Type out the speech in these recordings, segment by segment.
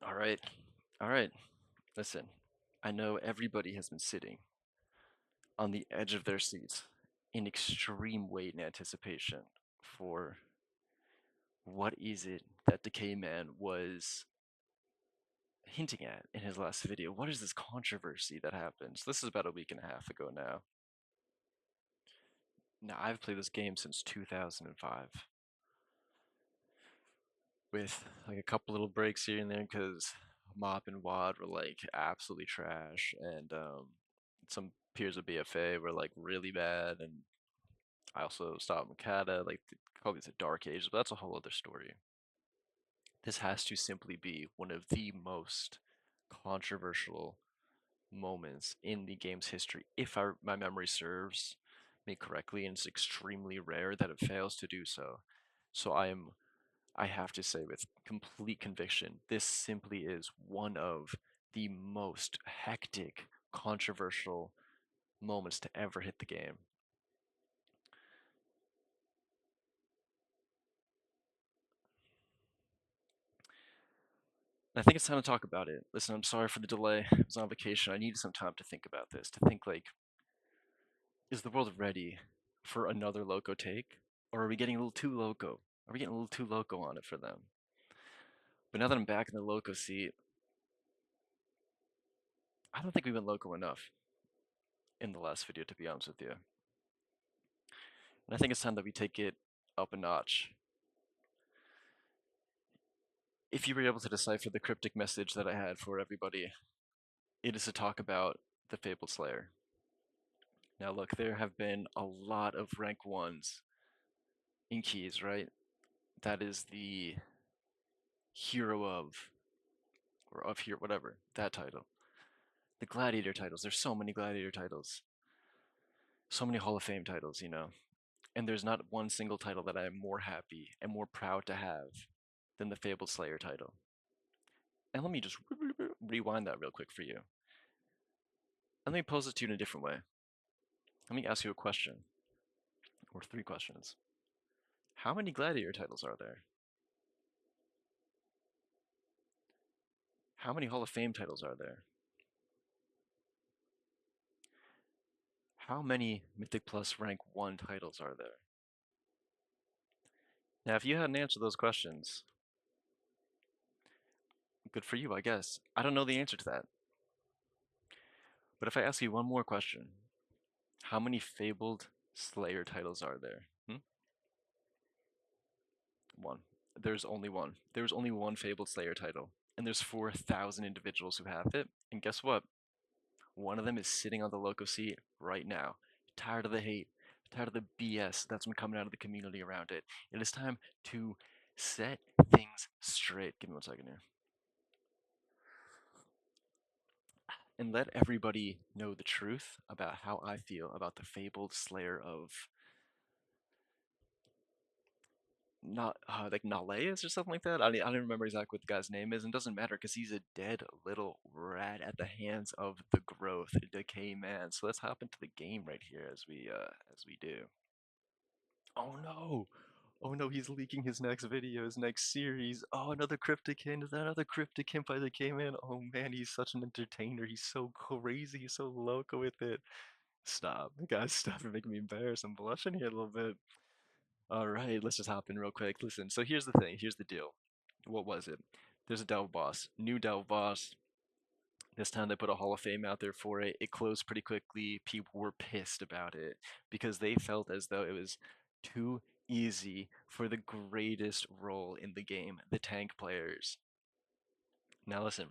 All right. All right. Listen, I know everybody has been sitting on the edge of their seats in extreme wait and anticipation for what is it that Decay Man was hinting at in his last video. What is this controversy that happened? So this is about a week and a half ago now. Now, I've played this game since 2005 with like a couple little breaks here and there because Mop and Wad were like absolutely trash, and some peers of BFA were like really bad, and I also stopped Makata, like they call these the dark ages, but that's a whole other story. This has to simply be one of the most controversial moments in the game's history, if my memory serves me correctly, and it's extremely rare that it fails to do so. So I have to say with complete conviction, this simply is one of the most hectic, controversial moments to ever hit the game. I think it's time to talk about it. Listen, I'm sorry for the delay. I was on vacation. I needed some time to think about this, to think like, is the world ready for another loco take? Or are we getting a little too loco? Are we getting a little too loco on it for them? But now that I'm back in the loco seat, I don't think we went loco enough in the last video, to be honest with you. And I think it's time that we take it up a notch. If you were able to decipher the cryptic message that I had for everybody, it is to talk about the Fabled Slayer. Now, look, there have been a lot of rank ones in keys, right? That is the hero of, or of here, whatever, that title. The Gladiator titles, there's so many Gladiator titles, so many Hall of Fame titles, you know. And there's not one single title that I am more happy and more proud to have than the Fabled Slayer title. And let me just rewind that real quick for you. And let me pose it to you in a different way. Let me ask you a question, or three questions. How many Gladiator titles are there? How many Hall of Fame titles are there? How many Mythic Plus rank 1 titles are there? Now, if you hadn't answered those questions, good for you, I guess. I don't know the answer to that. But if I ask you one more question, how many Fabled Slayer titles are there? One. There's only one. There's only one Fabled Slayer title. And there's 4,000 individuals who have it. And guess what? One of them is sitting on the loco seat right now. Tired of the hate, tired of the BS that's been coming out of the community around it. It is time to set things straight. Give me 1 second here. And let everybody know the truth about how I feel about the Fabled Slayer of not like Naleus or something like that. I don't remember exactly what the guy's name is, and it doesn't matter because he's a dead little rat at the hands of the growth, Decay Man. So let's hop into the game right here as we do. Oh no! Oh no, he's leaking his next video, his next series. Oh, another cryptic hint, another cryptic hint by Decay Man. Oh man, he's such an entertainer. He's so crazy, he's so loco with it. Stop, guys, stop. You're making me embarrassed. I'm blushing here a little bit. All right, let's just hop in real quick. Listen, so here's the thing. Here's the deal. What was it? There's a Delve boss, new Delve boss. This time they put a Hall of Fame out there for it. It closed pretty quickly. People were pissed about it because they felt as though it was too easy for the greatest role in the game, the tank players. Now listen,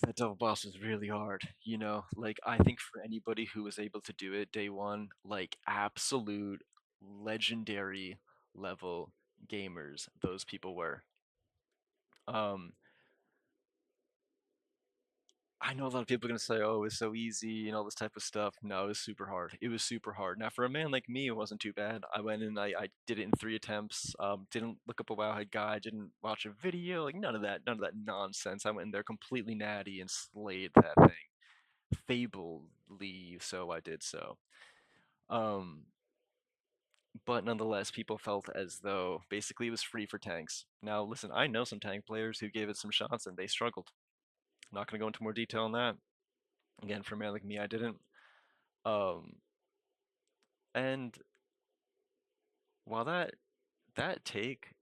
that Delve boss was really hard, you know? Like, I think for anybody who was able to do it day one, like, absolute legendary level gamers, those people were. Um, I know a lot of people are gonna say, "Oh, it's so easy" and all this type of stuff. No, it was super hard. It was super hard. Now, for a man like me, it wasn't too bad. I went and I did it in 3 attempts. Didn't look up a Wowhead guide. Didn't watch a video. Like none of that. None of that nonsense. I went in there completely natty and slayed that thing. Fably, so I did so. Um, but nonetheless, people felt as though basically it was free for tanks. Now, listen, I know some tank players who gave it some shots and they struggled. I'm not going to go into more detail on that. Again, for a man like me, I didn't. Um, and while that take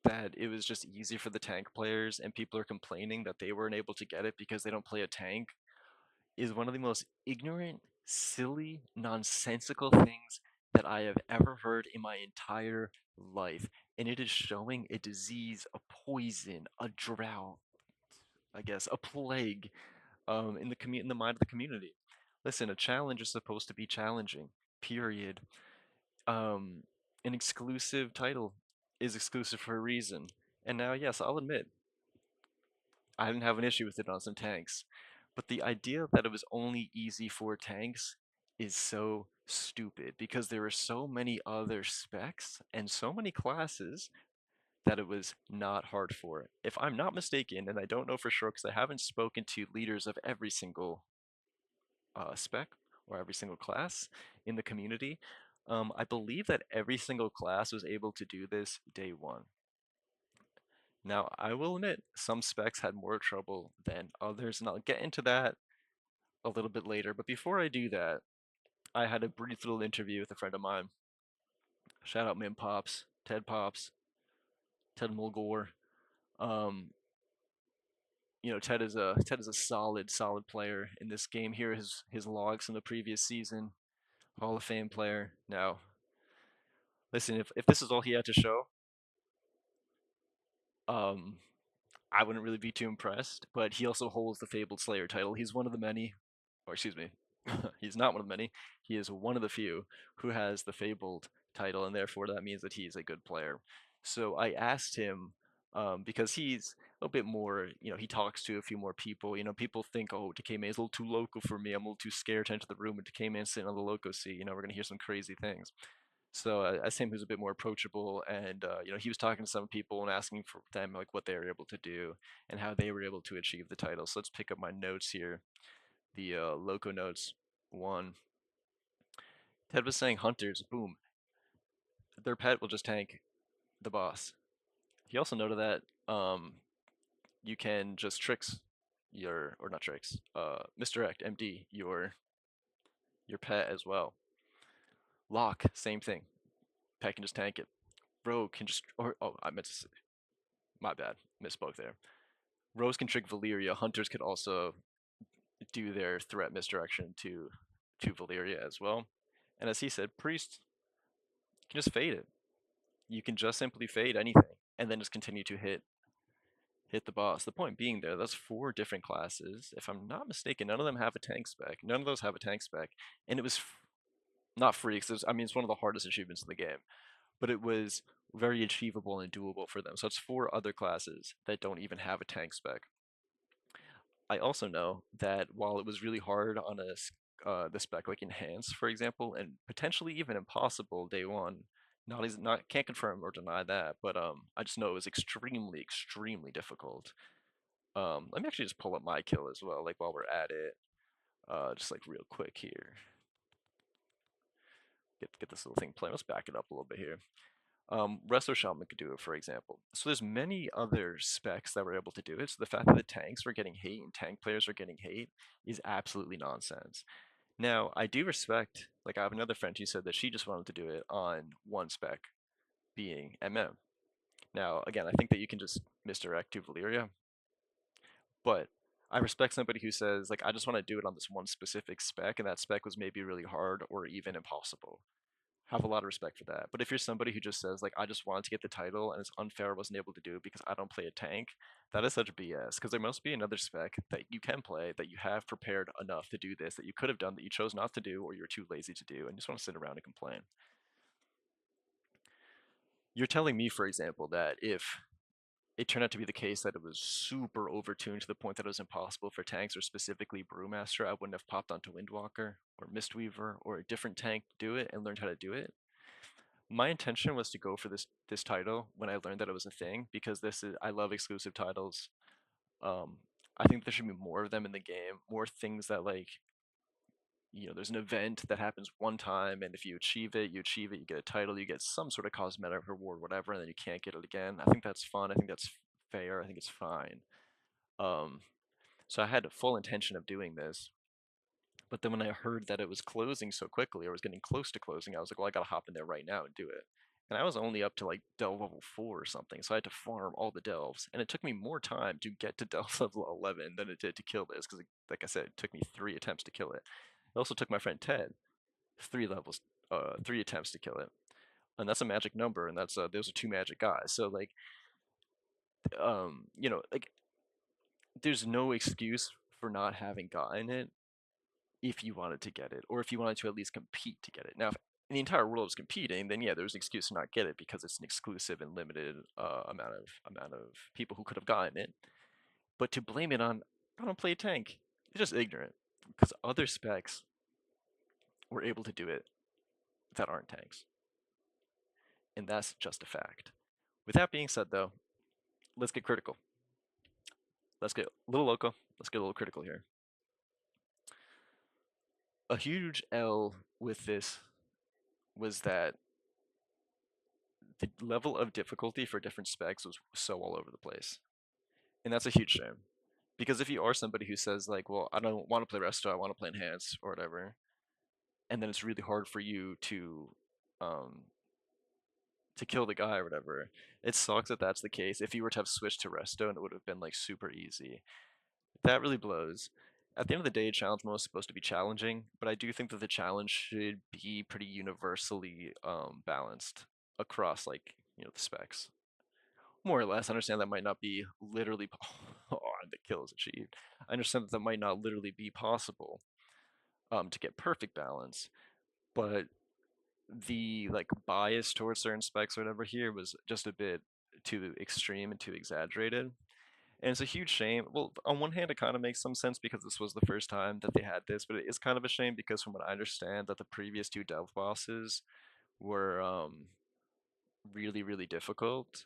that it was just easy for the tank players and people are complaining that they weren't able to get it because they don't play a tank is one of the most ignorant, silly, nonsensical things that I have ever heard in my entire life. And it is showing a disease, a poison, a drought, I guess, a plague in in the mind of the community. Listen, a challenge is supposed to be challenging, period. Um, an exclusive title is exclusive for a reason. And now, yes, I'll admit, I didn't have an issue with it on some tanks. But the idea that it was only easy for tanks is so stupid because there are so many other specs and so many classes that it was not hard for. If I'm not mistaken, and I don't know for sure because I haven't spoken to leaders of every single spec or every single class in the community, I believe that every single class was able to do this day one. Now, I will admit some specs had more trouble than others, and I'll get into that a little bit later. But before I do that, I had a brief little interview with a friend of mine. Shout out Min Pops, Ted Mulgore. Um, Ted is a solid player in this game. Here are his logs from the previous season. Hall of Fame player. Now, listen, if this is all he had to show, um, I wouldn't really be too impressed. But he also holds the Fabled Slayer title. He's one of the many, or excuse me, he's not one of the many. He is one of the few who has the Fabled title, and therefore that means that he's a good player. So I asked him because he's a bit more, he talks to a few more people. People think, oh, DaLocoMan is a little too local for me. I'm a little too scared to enter the room with DaLocoMan sitting on the loco seat. We're gonna hear some crazy things. So I asked him who's a bit more approachable, and he was talking to some people and asking for them like what they were able to do and how they were able to achieve the title. So let's pick up my notes here. The Loco notes. One, Ted was saying hunters, boom, their pet will just tank the boss. He also noted that you can just tricks or not tricks, misdirect MD your pet as well. Lock, same thing. Pet can just tank it. Rogue can just or oh I meant to say, my bad, misspoke there. Rose can trick Valyria. Hunters could also do their threat misdirection to Valyria as well. And as he said, Priest can just fade it. You can just simply fade anything and then just continue to hit the boss. The point being there, that's four different classes. If I'm not mistaken, none of them have a tank spec. None of those have a tank spec, and it was not free because I mean it's one of the hardest achievements in the game, but it was very achievable and doable for them. So it's four other classes that don't even have a tank spec. I also know that while it was really hard on the spec like enhance, for example, and potentially even impossible day one, not can't confirm or deny that, but I just know it was extremely difficult. Let me actually just pull up my kill as well, like while we're at it, just like real quick here. Get this little thing playing. Let's back it up a little bit here. Resto Shaman could do it, for example. So there's many other specs that were able to do it. So the fact that the tanks were getting hate and tank players are getting hate is absolutely nonsense. Now, I do respect, like I have another friend who said that she just wanted to do it on one spec, being MM. Now, again, I think that you can just misdirect to Valyria, but I respect somebody who says, like, I just want to do it on this one specific spec, and that spec was maybe really hard or even impossible. Have a lot of respect for that. But if you're somebody who just says, like, I just wanted to get the title and it's unfair I wasn't able to do it because I don't play a tank, that is such BS. Because there must be another spec that you can play that you have prepared enough to do this that you could have done that you chose not to do or you're too lazy to do and you just want to sit around and complain. You're telling me, for example, that if it turned out to be the case that it was super overtuned to the point that it was impossible for tanks or specifically Brewmaster, I wouldn't have popped onto Windwalker or Mistweaver or a different tank to do it and learned how to do it. My intention was to go for this title when I learned that it was a thing because this is I love exclusive titles. Um, I think there should be more of them in the game, more things that like there's an event that happens one time, and if you achieve it, you get a title, you get some sort of cosmetic reward, whatever, and then you can't get it again. I think that's fun. I think that's fair. I think it's fine. Um, so I had a full intention of doing this, but then when I heard that it was closing so quickly, or was getting close to closing, I was like, well, I gotta hop in there right now and do it. And I was only up to like delve level 4 or something, so I had to farm all the delves, and it took me more time to get to delve level 11 than it did to kill this, because like I said, it took me 3 attempts to kill it. It also took my friend Ted 3 levels, 3 attempts to kill it, and that's a magic number, and that's those are 2 magic guys. So like, like there's no excuse for not having gotten it if you wanted to get it, or if you wanted to at least compete to get it. Now, if the entire world was competing, then yeah, there's an excuse to not get it because it's an exclusive and limited amount of people who could have gotten it. But to blame it on I don't play tank, it's just ignorant because other specs were able to do it that aren't tanks, and that's just a fact. With that being said, though, let's get critical. Let's get a little loco. Let's get a little critical here. A huge L with this was that the level of difficulty for different specs was so all over the place. And that's a huge shame. Because if you are somebody who says like, well, I don't want to play resto, I want to play enhance or whatever, and then it's really hard for you um to kill the guy or whatever, it sucks that that's the case. If you were to have switched to resto and it would have been like super easy. That really blows. At the end of the day, challenge mode is supposed to be challenging, but I do think that the challenge should be pretty universally balanced across like the specs. More or less, I understand that might not be literally. Oh, the kill is achieved. I understand that that might not literally be possible to get perfect balance, but the like bias towards certain specs or whatever here was just a bit too extreme and too exaggerated. And it's a huge shame. Well, on one hand, it kind of makes some sense because this was the first time that they had this, but it is kind of a shame because from what I understand, that the previous 2 delve bosses were really, really difficult,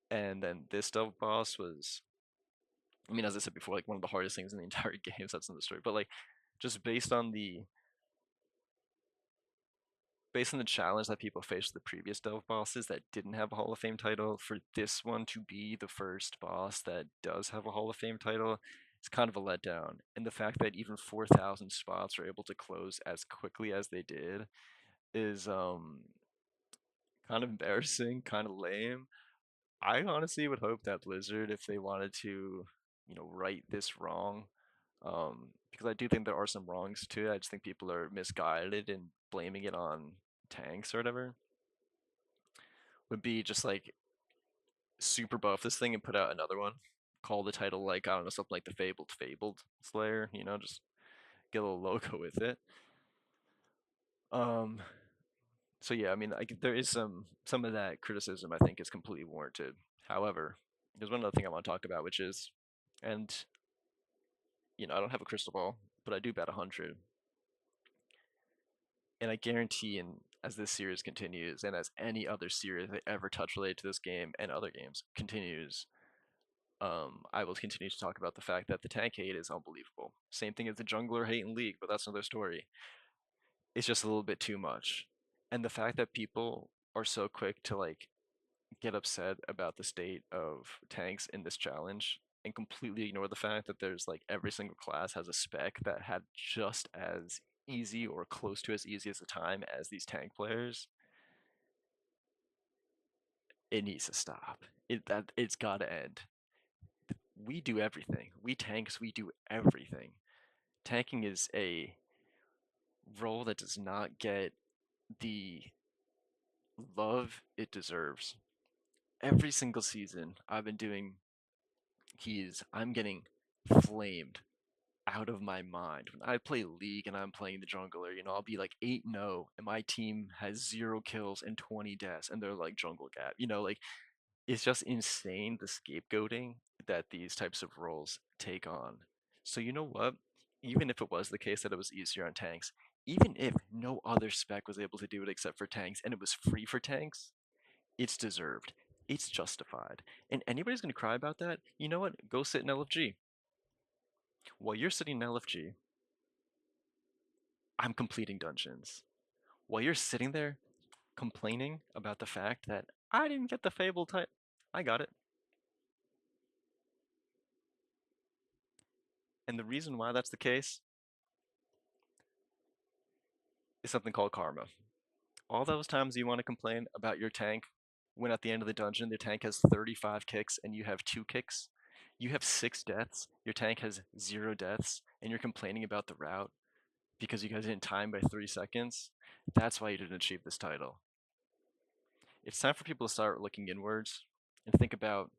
and then this delve boss was, I mean, as I said before, like one of the hardest things in the entire game. So that's in the story, but like just based on the challenge that people faced with the previous delve bosses that didn't have a Hall of Fame title, for this one to be the first boss that does have a Hall of Fame title, it's kind of a letdown. And the fact that even 4,000 spots were able to close as quickly as they did is kind of embarrassing, kind of lame. I honestly would hope that Blizzard, if they wanted to, right this wrong, because I do think there are some wrongs to it. I just think people are misguided in blaming it on tanks or whatever. Would be just like super buff this thing and put out another one. Call the title like, I don't know, something like the Fabled Slayer. Just get a little logo with it. Um, so yeah, I mean, there is some of that criticism I think is completely warranted. However, there's one other thing I want to talk about, which is, and I don't have a crystal ball, but I do bet 100, and I guarantee, and as this series continues, and as any other series that ever touch related to this game and other games continues, I will continue to talk about the fact that the tank hate is unbelievable. Same thing as the jungler hate in League, but that's another story. It's just a little bit too much. And the fact that people are so quick to like get upset about the state of tanks in this challenge and completely ignore the fact that there's like every single class has a spec that had just as easy or close to as easy as a time as these tank players, it needs to stop. It's gotta end. We do everything. We tanks, we do everything. Tanking is a role that does not get the love it deserves. Every single season I've been doing keys, I'm getting flamed out of my mind. When I play League and I'm playing the jungler, I'll be like 8-0 and my team has 0 kills and 20 deaths and they're like jungle gap. Like it's just insane the scapegoating that these types of roles take on. So you know what? Even if it was the case that it was easier on tanks, even if no other spec was able to do it except for tanks and it was free for tanks, it's deserved. It's justified. And anybody's going to cry about that, you know what? Go sit in LFG. While you're sitting in LFG, I'm completing dungeons. While you're sitting there complaining about the fact that I didn't get the Fabled type, I got it. And the reason why that's the case is something called karma. All those times you want to complain about your tank when at the end of the dungeon the tank has 35 kicks and you have 2 kicks, you have 6 deaths, your tank has 0 deaths, and you're complaining about the route because you guys didn't time by 3 seconds, that's why you didn't achieve this title. It's time for people to start looking inwards and think about,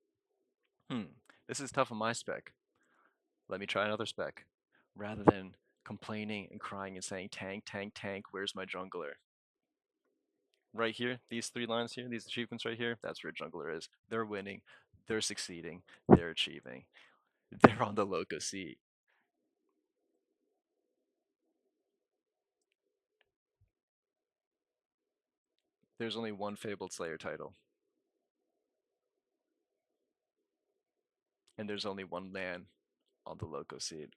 this is tough on my spec. Let me try another spec. Rather than complaining and crying and saying, tank, tank, tank, where's my jungler? Right here, these 3 lines here, these achievements right here, that's where jungler is. They're winning, they're succeeding, they're achieving. They're on the loco seat. There's only one Fabled Slayer title, and there's only one man on the loco seat.